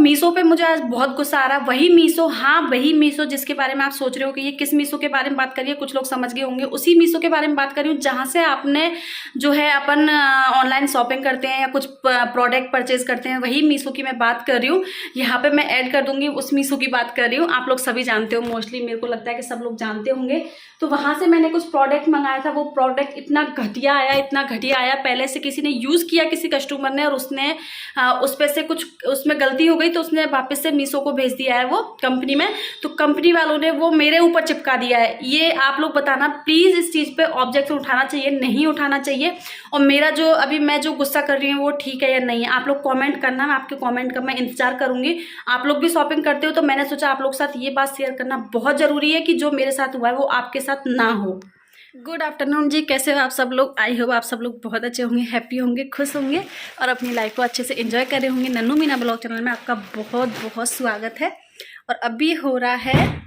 मीशो पे मुझे आज बहुत गुस्सा आ रहा है। वही मीशो, हाँ वही मीशो जिसके बारे में आप सोच रहे हो कि ये किस मीशो के बारे में बात करिए, कुछ लोग समझ गए होंगे। उसी मीशो के बारे में बात कर रही हूँ जहाँ से आपने जो है अपन ऑनलाइन शॉपिंग करते हैं या कुछ प्रोडक्ट परचेज करते हैं, वही मीशो की मैं बात कर रही हूँ। यहाँ पे मैं ऐड कर दूंगी, उस मीशो की बात कर रही हूँ। आप लोग सभी जानते हो, मोस्टली मेरे को लगता है कि सब लोग जानते होंगे। तो वहाँ से मैंने कुछ प्रोडक्ट मंगाया था। वो प्रोडक्ट इतना घटिया आया, इतना घटिया आया। पहले से किसी ने यूज़ किया, किसी कस्टमर ने, और उसने उस पर से कुछ उसमें गलती हो गई तो उसने वापस से मीशो को भेज दिया है वो कंपनी में। तो कंपनी वालों ने वो मेरे ऊपर चिपका दिया है। ये आप लोग बताना प्लीज़, इस चीज़ पे ऑब्जेक्शन उठाना चाहिए, नहीं उठाना चाहिए। और मेरा जो अभी मैं जो गुस्सा कर रही हूँ वो ठीक है या नहीं है, आप लोग कमेंट करना। मैं आपके कमेंट का मैं इंतजार करूँगी। आप लोग भी शॉपिंग करते हो तो मैंने सोचा आप लोग के साथ ये बात शेयर करना बहुत ज़रूरी है कि जो मेरे साथ हुआ है वो आपके साथ ना हो। गुड आफ्टरनून जी, कैसे हो आप सब लोग? आई होप आप सब लोग बहुत अच्छे होंगे, हैप्पी होंगे, खुश होंगे और अपनी लाइफ को अच्छे से एंजॉय कर रहे होंगे। नन्नू मीना ब्लॉग चैनल में आपका बहुत बहुत स्वागत है। और अभी हो रहा है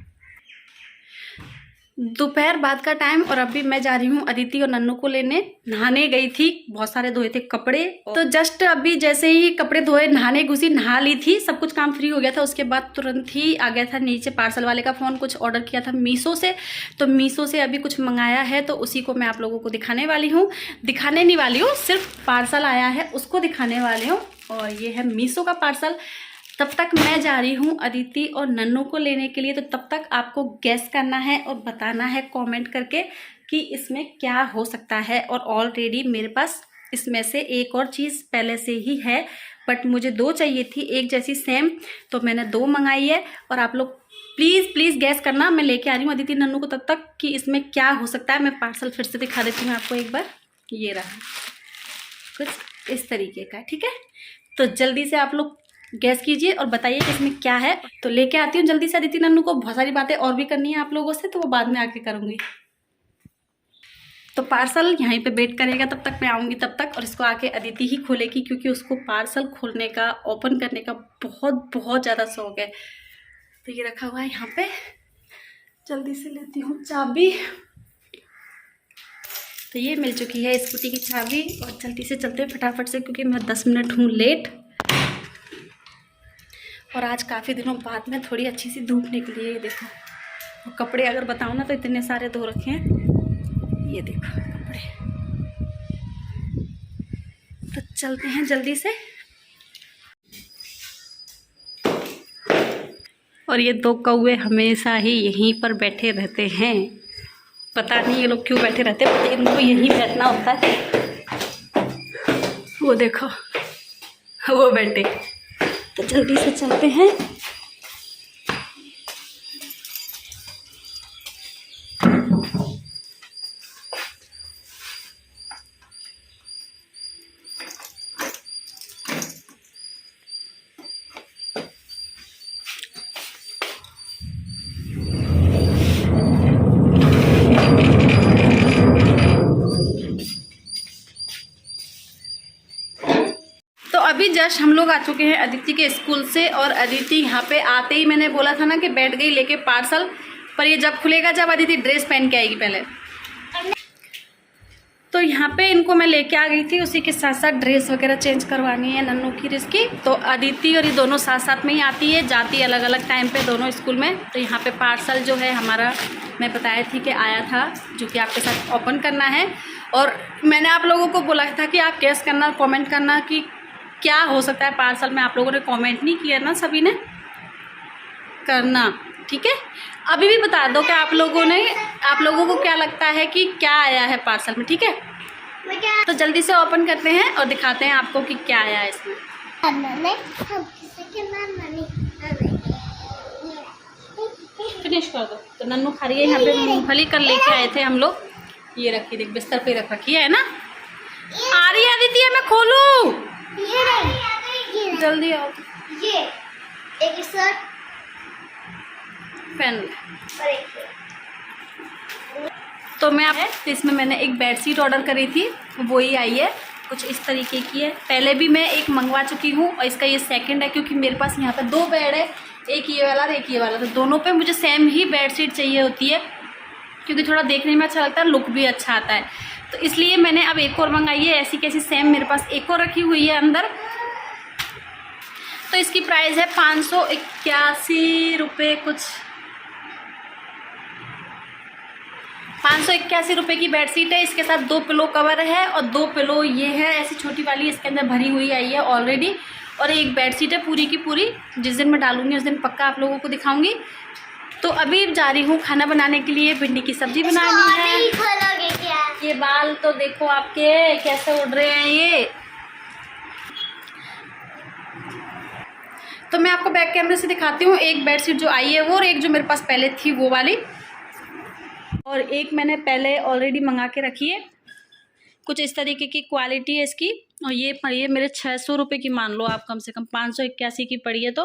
दोपहर बाद का टाइम और अभी मैं जा रही हूँ अदिति और नन्नू को लेने। नहाने गई थी, बहुत सारे धोए थे कपड़े। तो जस्ट अभी जैसे ही कपड़े धोए, नहाने घुसी, नहा ली थी, सब कुछ काम फ्री हो गया था। उसके बाद तुरंत ही आ गया था नीचे पार्सल वाले का फ़ोन। कुछ ऑर्डर किया था मीशो से, तो मीशो से अभी कुछ मंगाया है, तो उसी को मैं आप लोगों को दिखाने वाली हूँ। दिखाने नहीं वाली हूँ, सिर्फ पार्सल आया है उसको दिखाने वाली हूँ। और ये है मीशो का पार्सल। तब तक मैं जा रही हूँ अदिति और नन्नू को लेने के लिए। तो तब तक आपको गेस करना है और बताना है कमेंट करके कि इसमें क्या हो सकता है। और ऑलरेडी मेरे पास इसमें से एक और चीज़ पहले से ही है, बट मुझे 2 चाहिए थी एक जैसी सेम, तो मैंने 2 मंगाई है। और आप लोग प्लीज़ गैस करना। मैं लेके आ रही हूँ अदिति नन्नू को तब तक कि इसमें क्या हो सकता है। मैं पार्सल फिर से दिखा देती हूँ आपको एक बार। ये रहा कुछ इस तरीके का, ठीक है। तो जल्दी से आप लोग गैस कीजिए और बताइए कि इसमें क्या है। तो लेके आती हूँ जल्दी से अदिति नन्नू को। बहुत सारी बातें और भी करनी है आप लोगों से, तो वो बाद में आके करूँगी। तो पार्सल यहीं पे वेट करेगा तब तक मैं आऊँगी तब तक। और इसको आके अदिति ही खोलेगी क्योंकि उसको पार्सल खोलने का, ओपन करने का बहुत ज़्यादा शौक है। तो ये रखा हुआ है यहाँ पे, जल्दी से लेती हूँ चाबी। तो ये मिल चुकी है स्कूटी की चाबी। और जल्दी से चलते हैं फटाफट से क्योंकि मैं 10 मिनट हूँ लेट। और आज काफ़ी दिनों बाद में थोड़ी अच्छी सी धूप निकली है। ये देखो, और कपड़े अगर बताऊँ ना तो इतने सारे धो रखे हैं। ये देखो कपड़े। तो चलते हैं जल्दी से। और ये 2 कौवे हमेशा ही यहीं पर बैठे रहते हैं। पता नहीं ये लोग क्यों बैठे रहते हैं, पर इनको यहीं बैठना होता है। वो देखो वो बैठे। तो जल्दी से चलते हैं। अभी जस्ट हम लोग आ चुके हैं अदिति के स्कूल से। और अदिति यहाँ पे आते ही मैंने बोला था ना कि बैठ गई लेके पार्सल। पर ये जब खुलेगा जब अदिति ड्रेस पहन के आएगी पहले। तो यहाँ पे इनको मैं लेके आ गई थी, उसी के साथ साथ ड्रेस वगैरह चेंज करवानी है नन्नू की रिस्की। तो अदिति और ये दोनों साथ साथ में ही आती है, जाती अलग अलग टाइम पे दोनों स्कूल में। तो यहाँ पे पार्सल जो है हमारा, मैं बताया थी कि आया था, जो कि आपके साथ ओपन करना है। और मैंने आप लोगों को बोला था कि आप गेस करना, कमेंट करना कि क्या हो सकता है पार्सल में। आप लोगों ने कमेंट नहीं किया ना, सभी ने करना, ठीक है। अभी भी बता दो कि आप लोगों को क्या लगता है कि क्या आया है पार्सल में, ठीक है। तो जल्दी से ओपन करते हैं और दिखाते हैं आपको कि क्या आया है इसमें। फिनिश कर दो। तो नन्नू खा रही है यहाँ पे मूंगफली, कर लेके आए थे हम लोग। ये रखी, देख बिस्तर पे रख रखी है ना। आ रही है अदिति, मैं खोलूं? जल्दी आओ। ये एक शर्ट, पेन। तो मैं इसमें मैंने एक बेडशीट ऑर्डर करी थी, वो ही आई है, कुछ इस तरीके की है। पहले भी मैं एक मंगवा चुकी हूँ और इसका ये सेकंड है क्योंकि मेरे पास यहाँ पे 2 बेड है, एक ये वाला और एक ये वाला। तो दोनों पे मुझे सेम ही बेडशीट चाहिए होती है क्योंकि थोड़ा देखने में अच्छा लगता है, लुक भी अच्छा आता है। तो इसलिए मैंने अब एक और मंगाई है। ऐसी कैसी सेम मेरे पास एक और रखी हुई है अंदर। तो इसकी प्राइस है 581 रुपये, कुछ 581 रुपये की बेडशीट है। इसके साथ 2 पिलो कवर है और 2 पिलो ये है ऐसी छोटी वाली, इसके अंदर भरी हुई आई है ऑलरेडी। और एक बेडशीट है पूरी की पूरी, जिस दिन मैं डालूंगी उस दिन पक्का आप लोगों को दिखाऊंगी। तो अभी जा रही हूँ खाना बनाने के लिए, भिंडी की सब्जी बनानी है। ये बाल तो देखो आपके कैसे उड़ रहे हैं ये। तो मैं आपको बैक कैमरे से दिखाती हूँ। एक बेडशीट जो आई है वो, और एक जो मेरे पास पहले थी वो वाली, और एक मैंने पहले ऑलरेडी मंगा के रखी है। कुछ इस तरीके की क्वालिटी है इसकी, और ये पड़ी है मेरे 600 रुपये की, मान लो आप, कम से कम 581 की पड़ी है। तो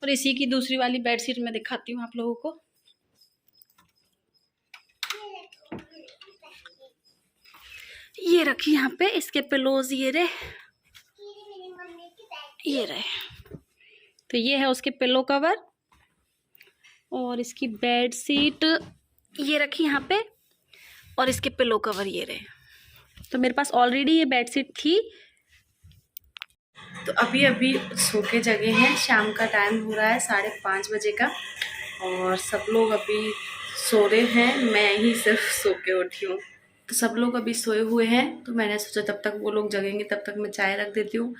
और इसी की दूसरी वाली बेडशीट मैं दिखाती हूँ आप लोगों को। ये रखी यहाँ पे, इसके पिलोज ये रहे, ये रहे। तो ये है उसके पिलो कवर, और इसकी बेडशीट ये रखी यहाँ पे, और इसके पिलो कवर ये रहे। तो मेरे पास ऑलरेडी ये बेडशीट थी। तो अभी अभी सो के जगे हैं, शाम का टाइम हो रहा है 5:30 बजे का, और सब लोग अभी सो रहे हैं, मैं ही सिर्फ सो के उठी हूँ। तो सब लोग अभी सोए हुए हैं, तो मैंने सोचा तब तक वो लोग जगेंगे तब तक मैं चाय रख देती हूँ।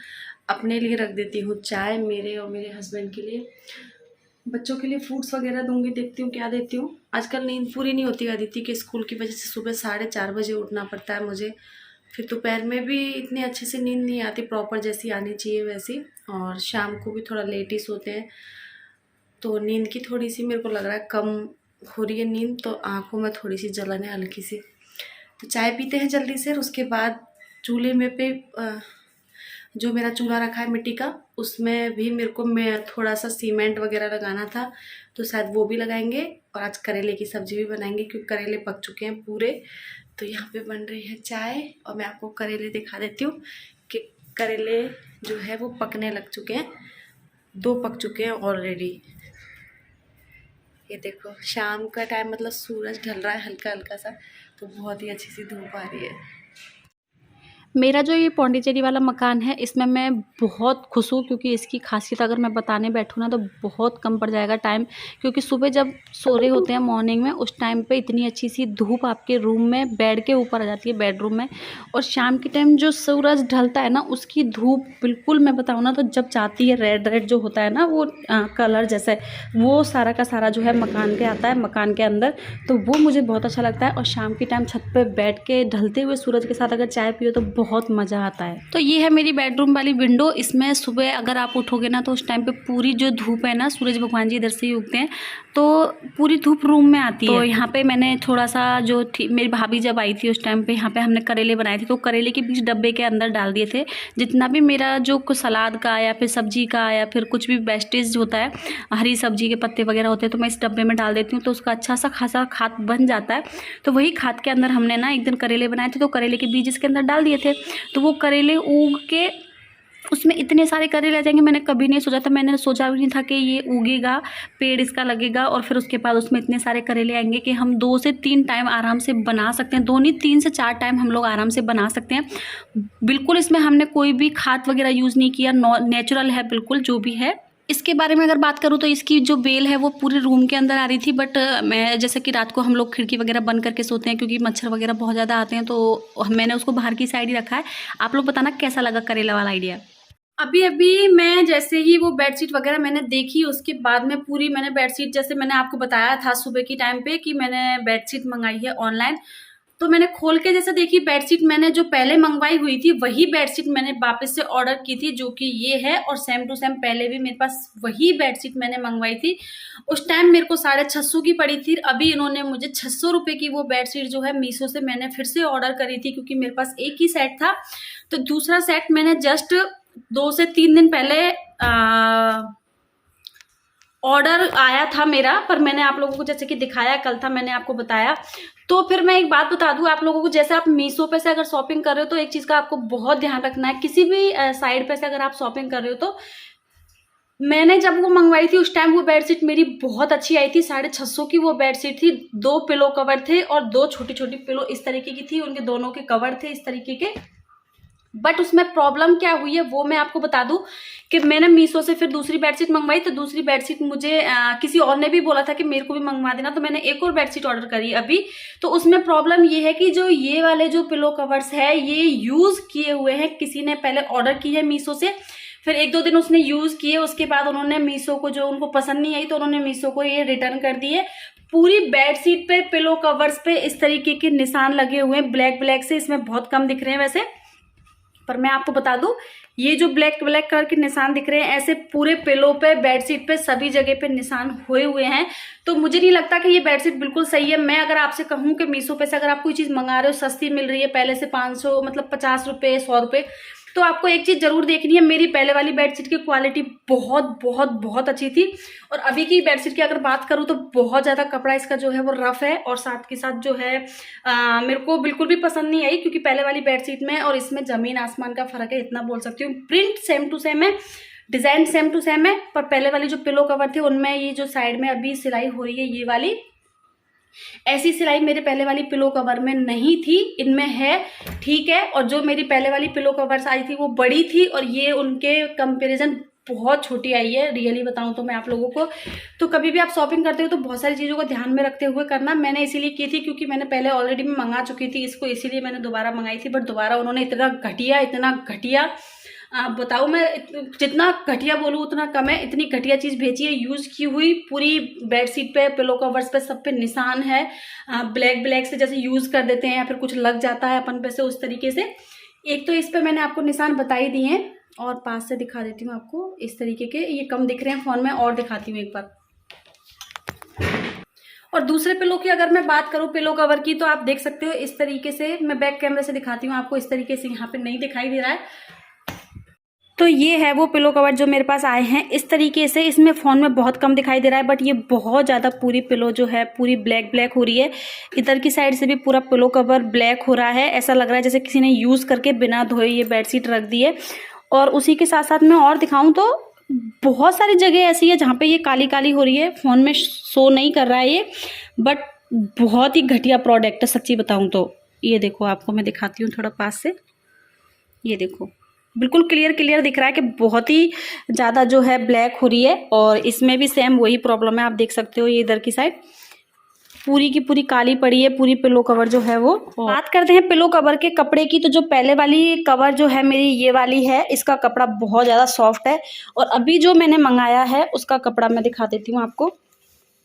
अपने लिए रख देती हूँ चाय, मेरे और मेरे हस्बैंड के लिए। बच्चों के लिए फ्रूट्स वगैरह दूंगी, देखती हूँ क्या देती हूँ। आजकल नींद पूरी नहीं होती अदिति के स्कूल की वजह से, सुबह 4:30 बजे उठना पड़ता है मुझे। फिर दोपहर में भी इतनी अच्छे से नींद नहीं आती, प्रॉपर जैसी आनी चाहिए वैसी, और शाम को भी थोड़ा लेट ही सोते हैं। तो नींद की थोड़ी सी मेरे को लग रहा है कम हो रही है नींद, तो आँखों में थोड़ी सी जलन है हल्की सी। तो चाय पीते हैं जल्दी से, और उसके बाद चूल्हे में पे जो मेरा चूल्हा रखा है मिट्टी का, उसमें भी मेरे को थोड़ा सा सीमेंट वगैरह लगाना था, तो शायद वो भी लगाएंगे। और आज करेले की सब्ज़ी भी बनाएंगे, क्योंकि करेले पक चुके हैं पूरे। तो यहाँ पे बन रही है चाय, और मैं आपको करेले दिखा देती हूँ कि करेले जो है वो पकने लग चुके हैं, 2 पक चुके हैं ऑलरेडी। ये देखो, शाम का टाइम, मतलब सूरज ढल रहा है हल्का हल्का सा, तो बहुत ही अच्छी सी धूप आ रही है। मेरा जो ये पौंडीचेरी वाला मकान है, इसमें मैं बहुत खुश हूँ, क्योंकि इसकी खासियत अगर मैं बताने बैठूँ ना तो बहुत कम पड़ जाएगा टाइम। क्योंकि सुबह जब सो रहे होते हैं मॉर्निंग में, उस टाइम पे इतनी अच्छी सी धूप आपके रूम में, बेड के ऊपर आ जाती है, बेडरूम में। और शाम के टाइम जो सूरज ढलता है ना, उसकी धूप बिल्कुल, मैं बताऊँ ना तो जब जाती है, रेड रेड जो होता है ना वो कलर जैसे, वो सारा का सारा जो है मकान के आता है, मकान के अंदर। तो वो मुझे बहुत अच्छा लगता है। और शाम के टाइम छत पर बैठ के ढलते हुए सूरज के साथ अगर चाय पियो तो बहुत मज़ा आता है। तो ये है मेरी बेडरूम वाली विंडो। इसमें सुबह अगर आप उठोगे ना तो उस टाइम पे पूरी जो धूप है ना, सूरज भगवान जी इधर से ही उगते हैं, तो पूरी धूप रूम में आती है। तो यहाँ पे मैंने थोड़ा सा जो थी, मेरी भाभी जब आई थी उस टाइम पे यहाँ पे हमने करेले बनाए थे, तो करेले के बीज डब्बे के अंदर डाल दिए थे। जितना भी मेरा जो सलाद का या फिर सब्जी का या फिर कुछ भी वेस्टेज होता है, हरी सब्जी के पत्ते वगैरह होते हैं, तो मैं इस डब्बे में डाल देती हूँ, तो उसका अच्छा सा खासा खाद बन जाता है। तो वही खाद के अंदर हमने ना एक दिन करेले बनाए थे, तो करेले के बीज इसके अंदर डाल दिए थे। तो वो करेले उग के उसमें इतने सारे करेले आ जाएंगे, मैंने कभी नहीं सोचा था। मैंने सोचा भी नहीं था कि ये उगेगा, पेड़ इसका लगेगा, और फिर उसके बाद उसमें इतने सारे करेले आएंगे कि हम 2 से 3 टाइम आराम से बना सकते हैं। 2 नहीं, 3 से 4 टाइम हम लोग आराम से बना सकते हैं। बिल्कुल इसमें हमने कोई भी खाद वगैरह यूज़ नहीं किया, नेचुरल है बिल्कुल जो भी है। इसके बारे में अगर बात करूँ तो इसकी जो बेल है वो पूरे रूम के अंदर आ रही थी, बट मैं जैसे कि रात को हम लोग खिड़की वगैरह बंद करके सोते हैं, क्योंकि मच्छर वगैरह बहुत ज़्यादा आते हैं, तो मैंने उसको बाहर की साइड ही रखा है। आप लोग बताना कैसा लगा करेला वाला आइडिया। अभी अभी मैं जैसे ही वो बेडशीट वगैरह मैंने देखी, उसके बाद में पूरी मैंने बेडशीट, जैसे मैंने आपको बताया था सुबह की टाइम पे कि मैंने बेडशीट मंगाई है ऑनलाइन, तो मैंने खोल के जैसे देखी बेडशीट, मैंने जो पहले मंगवाई हुई थी वही बेडशीट मैंने वापस से ऑर्डर की थी, जो कि ये है। और सेम टू सेम पहले भी मेरे पास वही बेडशीट मैंने मंगवाई थी। उस टाइम मेरे को 650 की पड़ी थी। अभी इन्होंने मुझे 600 रुपये की वो बेडशीट जो है मीशो से मैंने फिर से ऑर्डर करी थी, क्योंकि मेरे पास एक ही सेट था। तो दूसरा सेट मैंने जस्ट 2 से 3 दिन पहले ऑर्डर आया था मेरा, पर मैंने आप लोगों को जैसे कि दिखाया, कल था मैंने आपको बताया। तो फिर मैं एक बात बता दूं आप लोगों को, जैसे आप मीशो पे से अगर शॉपिंग कर रहे हो तो एक चीज़ का आपको बहुत ध्यान रखना है। किसी भी साइट पे से अगर आप शॉपिंग कर रहे हो, तो मैंने जब वो मंगवाई थी उस टाइम वो बेडशीट मेरी बहुत अच्छी आई थी। 650 की वो बेडशीट थी। 2 पिलो कवर थे और 2 छोटी छोटी पिलो इस तरीके की थी, उनके दोनों के कवर थे इस तरीके के। बट उसमें प्रॉब्लम क्या हुई है वो मैं आपको बता दूं कि मैंने मीशो से फिर दूसरी बेडशीट मंगवाई, तो दूसरी बेडशीट मुझे किसी और ने भी बोला था कि मेरे को भी मंगवा देना, तो मैंने एक और बेडशीट ऑर्डर करी अभी। तो उसमें प्रॉब्लम ये है कि जो ये वाले जो पिलो कवर्स है ये यूज किए हुए हैं, किसी ने पहले ऑर्डर की है मीशो से, फिर 1-2 दिन उसने यूज किए, उसके बाद उन्होंने मीशो को जो उनको पसंद नहीं आई तो उन्होंने मीशो को ये रिटर्न कर दिए। पूरी बेडशीट पे पिलो कवर्स पे इस तरीके के निशान लगे हुए हैं ब्लैक ब्लैक से, इसमें बहुत कम दिख रहे हैं वैसे, पर मैं आपको बता दूं ये जो ब्लैक ब्लैक कलर के निशान दिख रहे हैं ऐसे पूरे पिलो पे बेडशीट पे सभी जगह पे निशान हुए हुए हैं। तो मुझे नहीं लगता कि ये बेडशीट बिल्कुल सही है। मैं अगर आपसे कहूं कि मीशो पे से अगर आप कोई चीज मंगा रहे हो सस्ती मिल रही है पहले से 500 मतलब 50 रुपये 100 रुपये, तो आपको एक चीज जरूर देखनी है, मेरी पहले वाली बेडशीट की क्वालिटी बहुत बहुत बहुत अच्छी थी, और अभी की बेडशीट की अगर बात करूं तो बहुत ज्यादा कपड़ा इसका जो है वो रफ है, और साथ के साथ जो है मेरे को बिल्कुल भी पसंद नहीं आई, क्योंकि पहले वाली बेडशीट में और इसमें जमीन आसमान का फर्क है, इतना बोल सकती हूँ। प्रिंट सेम टू सेम है, डिजाइन सेम टू सेम है, पर पहले वाली जो पिलो कवर थे उनमें ये जो साइड में अभी सिलाई हो रही है ये वाली, ऐसी सिलाई मेरे पहले वाली पिलो कवर में नहीं थी, इनमें है, ठीक है। और जो मेरी पहले वाली पिलो कवर्स आई थी वो बड़ी थी, और ये उनके कंपैरिजन बहुत छोटी आई है, रियली बताऊं तो मैं आप लोगों को। तो कभी भी आप शॉपिंग करते हो तो बहुत सारी चीज़ों को ध्यान में रखते हुए करना। मैंने इसीलिए की थी क्योंकि मैंने पहले ऑलरेडी मैं मंगा चुकी थी इसको, इसीलिए मैंने दोबारा मंगाई थी, बट दोबारा उन्होंने इतना घटिया बताऊँ मैं, जितना घटिया बोलूँ उतना कम है, इतनी घटिया चीज़ भेजी है, यूज की हुई पूरी बेडशीट पे पिलो कवर्स पे सब पे निशान है ब्लैक ब्लैक से, जैसे यूज कर देते हैं या फिर कुछ लग जाता है अपन पे से उस तरीके से। एक तो इस पे मैंने आपको निशान बता ही दिए हैं, और पास से दिखा देती हूँ आपको इस तरीके के, ये कम दिख रहे हैं फोन में, और दिखाती हूँ एक बार। और दूसरे पिलो की अगर मैं बात करूँ पिलो कवर की, तो आप देख सकते हो इस तरीके से, मैं बैक कैमरे से दिखाती हूँ आपको, इस तरीके से यहाँ पे नहीं दिखाई दे रहा है। तो ये है वो पिलो कवर जो मेरे पास आए हैं इस तरीके से, इसमें फ़ोन में बहुत कम दिखाई दे रहा है, बट ये बहुत ज़्यादा पूरी पिलो जो है पूरी ब्लैक ब्लैक हो रही है। इधर की साइड से भी पूरा पिलो कवर ब्लैक हो रहा है, ऐसा लग रहा है जैसे किसी ने यूज़ करके बिना धोए ये बेडशीट रख दी है। और उसी के साथ साथ मैं और दिखाऊं तो बहुत सारी जगह ऐसी है जहाँ पे ये काली काली हो रही है, फ़ोन में शो नहीं कर रहा है ये, बट बहुत ही घटिया प्रोडक्ट है सच्ची बताऊँ तो। ये देखो आपको मैं दिखाती हूँ थोड़ा पास से, ये देखो बिल्कुल क्लियर दिख रहा है कि बहुत ही ज़्यादा जो है ब्लैक हो रही है, और इसमें भी सेम वही प्रॉब्लम है, आप देख सकते हो ये इधर की साइड पूरी की पूरी काली पड़ी है पूरी पिलो कवर जो है वो। बात करते हैं पिलो कवर के कपड़े की, तो जो पहले वाली कवर जो है मेरी ये वाली है, इसका कपड़ा बहुत ज़्यादा सॉफ्ट है, और अभी जो मैंने मंगाया है उसका कपड़ा मैं दिखा देती हूँ आपको।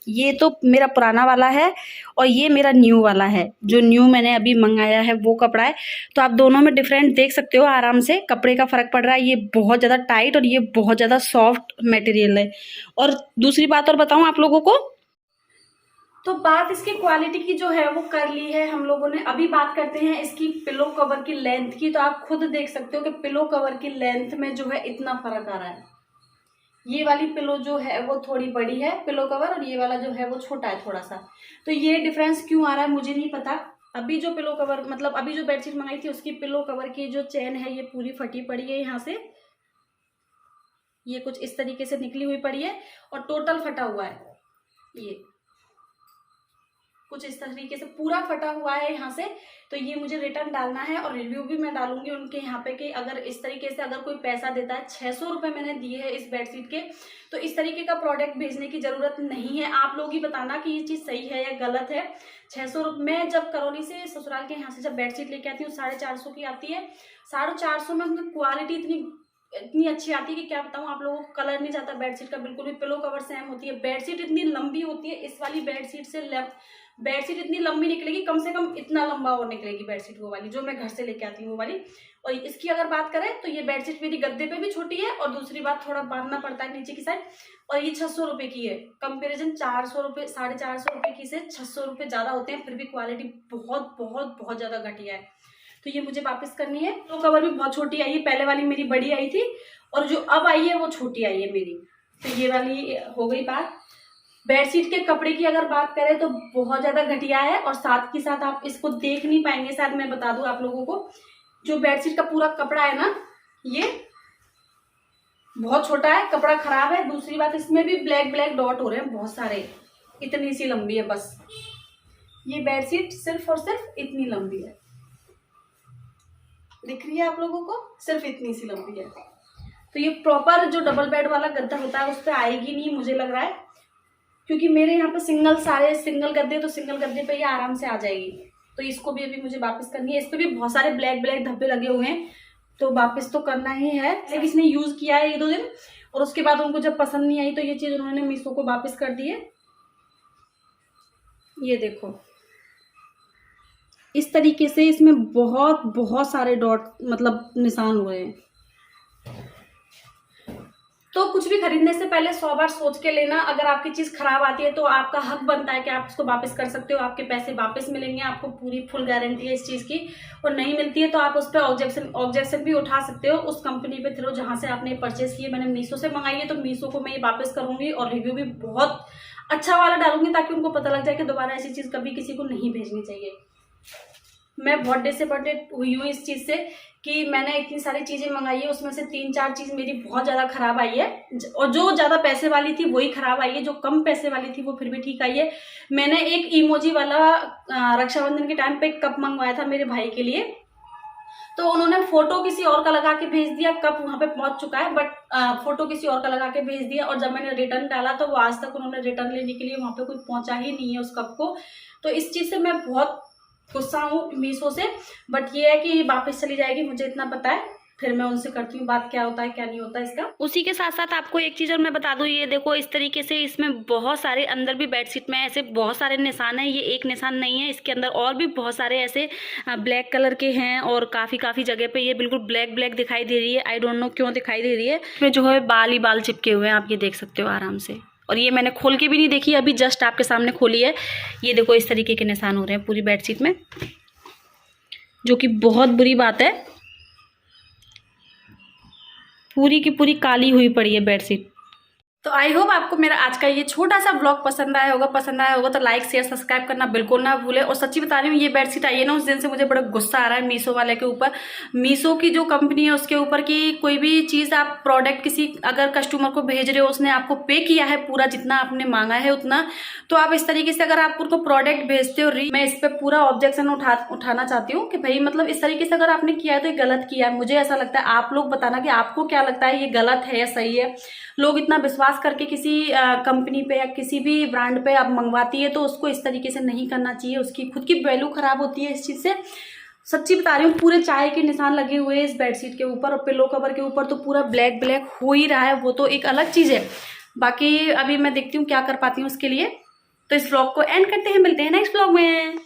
ये तो मेरा पुराना वाला है और ये मेरा न्यू वाला है, जो न्यू मैंने अभी मंगाया है वो कपड़ा है। तो आप दोनों में डिफरेंट देख सकते हो आराम से, कपड़े का फ़र्क पड़ रहा है, ये बहुत ज़्यादा टाइट और ये बहुत ज़्यादा सॉफ्ट मटेरियल है। और दूसरी बात और बताऊं आप लोगों को, तो बात इसकी क्वालिटी की जो है वो कर ली है हम लोगों ने। अभी बात करते हैं इसकी पिलो कवर की लेंथ की, तो आप खुद देख सकते हो कि पिलो कवर की लेंथ में जो है इतना फ़र्क आ रहा है। ये वाली पिलो जो है वो थोड़ी बड़ी है पिलो कवर, और ये वाला जो है वो छोटा है थोड़ा सा। तो ये डिफरेंस क्यों आ रहा है मुझे नहीं पता। अभी जो पिलो कवर मतलब अभी जो बेडशीट मंगाई थी उसकी पिलो कवर की जो चेन है ये पूरी फटी पड़ी है, यहाँ से ये कुछ इस तरीके से निकली हुई पड़ी है, और टोटल फटा हुआ है, ये कुछ इस तरीके से पूरा फटा हुआ है यहाँ से। तो ये मुझे रिटर्न डालना है, और रिव्यू भी मैं डालूंगी उनके यहाँ पे कि अगर इस तरीके से अगर कोई पैसा देता है, 600 रुपये मैंने दिए हैं इस बेडशीट के, तो इस तरीके का प्रोडक्ट भेजने की ज़रूरत नहीं है। आप लोग ही बताना कि ये चीज़ सही है या गलत है। 600 रुपये, मैं जब करौली से ससुराल के यहाँ से जब बेडशीट लेके आती हूँ 450 की आती है, 450 में उनकी क्वालिटी इतनी अच्छी आती है कि क्या बताऊँ आप लोगों को, कलर नहीं जाता बेडशीट का बिल्कुल भी, पिलो कवर सेम होती है, बेडशीट इतनी लंबी होती है, इस वाली बेडशीट से बेडशीट इतनी लंबी निकलेगी, कम से कम इतना लंबा और निकलेगी बेडशीट वो वाली जो मैं घर से लेके आती हूँ वो वाली। और इसकी अगर बात करें तो ये बेडशीट मेरी गद्दे पे भी छोटी है, और दूसरी बात थोड़ा बांधना पड़ता है नीचे की साइड, और ये 600 रुपये की है। कंपेरिजन 400 रुपये 450 रुपये की से 600 रुपये ज़्यादा होते हैं, फिर भी क्वालिटी बहुत बहुत बहुत ज़्यादा घटिया है। तो ये मुझे वापस करनी है। तो कवर भी बहुत छोटी आई है, पहले वाली मेरी बड़ी आई थी और जो अब आई है वो छोटी आई है मेरी। तो ये वाली हो गई बात। बेडशीट के कपड़े की अगर बात करें तो बहुत ज़्यादा घटिया है, और साथ के साथ आप इसको देख नहीं पाएंगे, शायद मैं बता दूं आप लोगों को, जो बेडशीट का पूरा कपड़ा है ना ये बहुत छोटा है, कपड़ा खराब है। दूसरी बात इसमें भी ब्लैक ब्लैक डॉट हो रहे हैं बहुत सारे, इतनी सी लंबी है बस ये बेडशीट, सिर्फ और सिर्फ इतनी लंबी है। दिख रही है आप लोगों को, सिर्फ इतनी सी लंबी है। तो ये प्रॉपर जो डबल बेड वाला गद्दा होता है उस पर आएगी नहीं मुझे लग रहा है, क्योंकि मेरे यहाँ पे सारे सिंगल गद्दे, तो सिंगल गद्दे पे ये आराम से आ जाएगी। तो इसको भी अभी मुझे वापस करनी है। इस पर भी बहुत सारे ब्लैक ब्लैक धब्बे लगे हुए हैं, तो वापस तो करना ही है। लेकिन इसने यूज किया है 1-2 दिन, और उसके बाद उनको जब पसंद नहीं आई तो ये चीज उन्होंने मीशो को वापस कर दी है। ये देखो इस तरीके से इसमें बहुत बहुत सारे डॉट मतलब निशान हुए हैं। तो कुछ भी खरीदने से पहले 100 बार सोच के लेना। अगर आपकी चीज खराब आती है तो आपका हक बनता है कि आप उसको वापस कर सकते हो, आपके पैसे वापस मिलेंगे, आपको पूरी फुल गारंटी है इस चीज की। और नहीं मिलती है तो आप उस पर ऑब्जेक्शन भी उठा सकते हो उस कंपनी पे थ्रू जहां से आपने परचेस किए। मैंने मीशो से मंगाई है तो मीशो को मैं ये वापस करूंगी, और रिव्यू भी बहुत अच्छा वाला डालूंगी ताकि उनको पता लग जाए कि दोबारा ऐसी चीज कभी किसी को नहीं भेजनी चाहिए। मैं बहुत डिसअपॉइंटेड हुई हूँ इस चीज से कि मैंने इतनी सारी चीजें मंगाई है, उसमें से 3-4 चीज मेरी बहुत ज्यादा खराब आई है, और जो ज्यादा पैसे वाली थी वही खराब आई है, जो कम पैसे वाली थी वो फिर भी ठीक आई है। मैंने एक इमोजी वाला रक्षाबंधन के टाइम पे एक कप मंगवाया था मेरे भाई के लिए, तो उन्होंने फोटो किसी और का लगा के भेज दिया। कप वहां पे पहुंच चुका है बट फोटो किसी और का लगा के भेज दिया, और जब मैंने रिटर्न डाला तो वो आज तक उन्होंने रिटर्न लेने के लिए वहां पे कोई पहुंचा ही नहीं है उस कप को। तो इस चीज से मैं बहुत गुस्सा हूँ मीशो से, बट ये है कि वापस चली जाएगी, मुझे इतना पता है। फिर मैं उनसे करती हूँ बात, क्या होता है क्या नहीं होता इसका। उसी के साथ साथ आपको एक चीज़ और मैं बता दूँ, ये देखो इस तरीके से इसमें बहुत सारे अंदर भी बेडशीट में ऐसे बहुत सारे निशान हैं। ये एक निशान नहीं है, इसके अंदर और भी बहुत सारे ऐसे ब्लैक कलर के हैं, और काफ़ी जगह पे ये बिल्कुल ब्लैक ब्लैक दिखाई दे रही है। आई डोंट नो क्यों दिखाई दे रही है। इसमें जो है बाल ही बाल चिपके हुए हैं, आप ये देख सकते हो आराम से। और ये मैंने खोल के भी नहीं देखी, अभी जस्ट आपके सामने खोली है। ये देखो इस तरीके के निशान हो रहे हैं पूरी बेडशीट में, जो कि बहुत बुरी बात है। पूरी की पूरी काली हुई पड़ी है बेडशीट। तो आई होप आपको मेरा आज का ये छोटा सा ब्लॉग पसंद आया होगा तो लाइक शेयर सब्सक्राइब करना बिल्कुल ना भूले। और सच्ची बता रही हूँ, ये बेडशीट आई है ना, उस दिन से मुझे बड़ा गुस्सा आ रहा है मीशो वाले के ऊपर, मीशो की जो कंपनी है उसके ऊपर, कि कोई भी चीज़ आप प्रोडक्ट किसी अगर कस्टमर को भेज रहे हो, उसने आपको पे किया है पूरा जितना आपने मांगा है उतना, तो आप इस तरीके से अगर आप उनको प्रोडक्ट भेजते हो, मैं इस पर पूरा ऑब्जेक्शन उठाना चाहती हूँ कि भाई मतलब इस तरीके से अगर आपने किया है तो ये गलत किया है। मुझे ऐसा लगता है, आप लोग बताना कि आपको क्या लगता है, ये गलत है या सही है। लोग इतना विश्वास करके किसी कंपनी पे या किसी भी ब्रांड पे आप मंगवाती है तो उसको इस तरीके से नहीं करना चाहिए, उसकी खुद की वैल्यू खराब होती है इस चीज़ से। सच्ची बता रही हूँ, पूरे चाय के निशान लगे हुए हैं इस बेडशीट के ऊपर, और पिलो कवर के ऊपर तो पूरा ब्लैक ब्लैक हो ही रहा है, वो तो एक अलग चीज़ है। बाकी अभी मैं देखती हूँ क्या कर पाती हूँ उसके लिए। तो इस ब्लॉग को एंड करते हैं, मिलते हैं नेक्स्ट ब्लॉग में।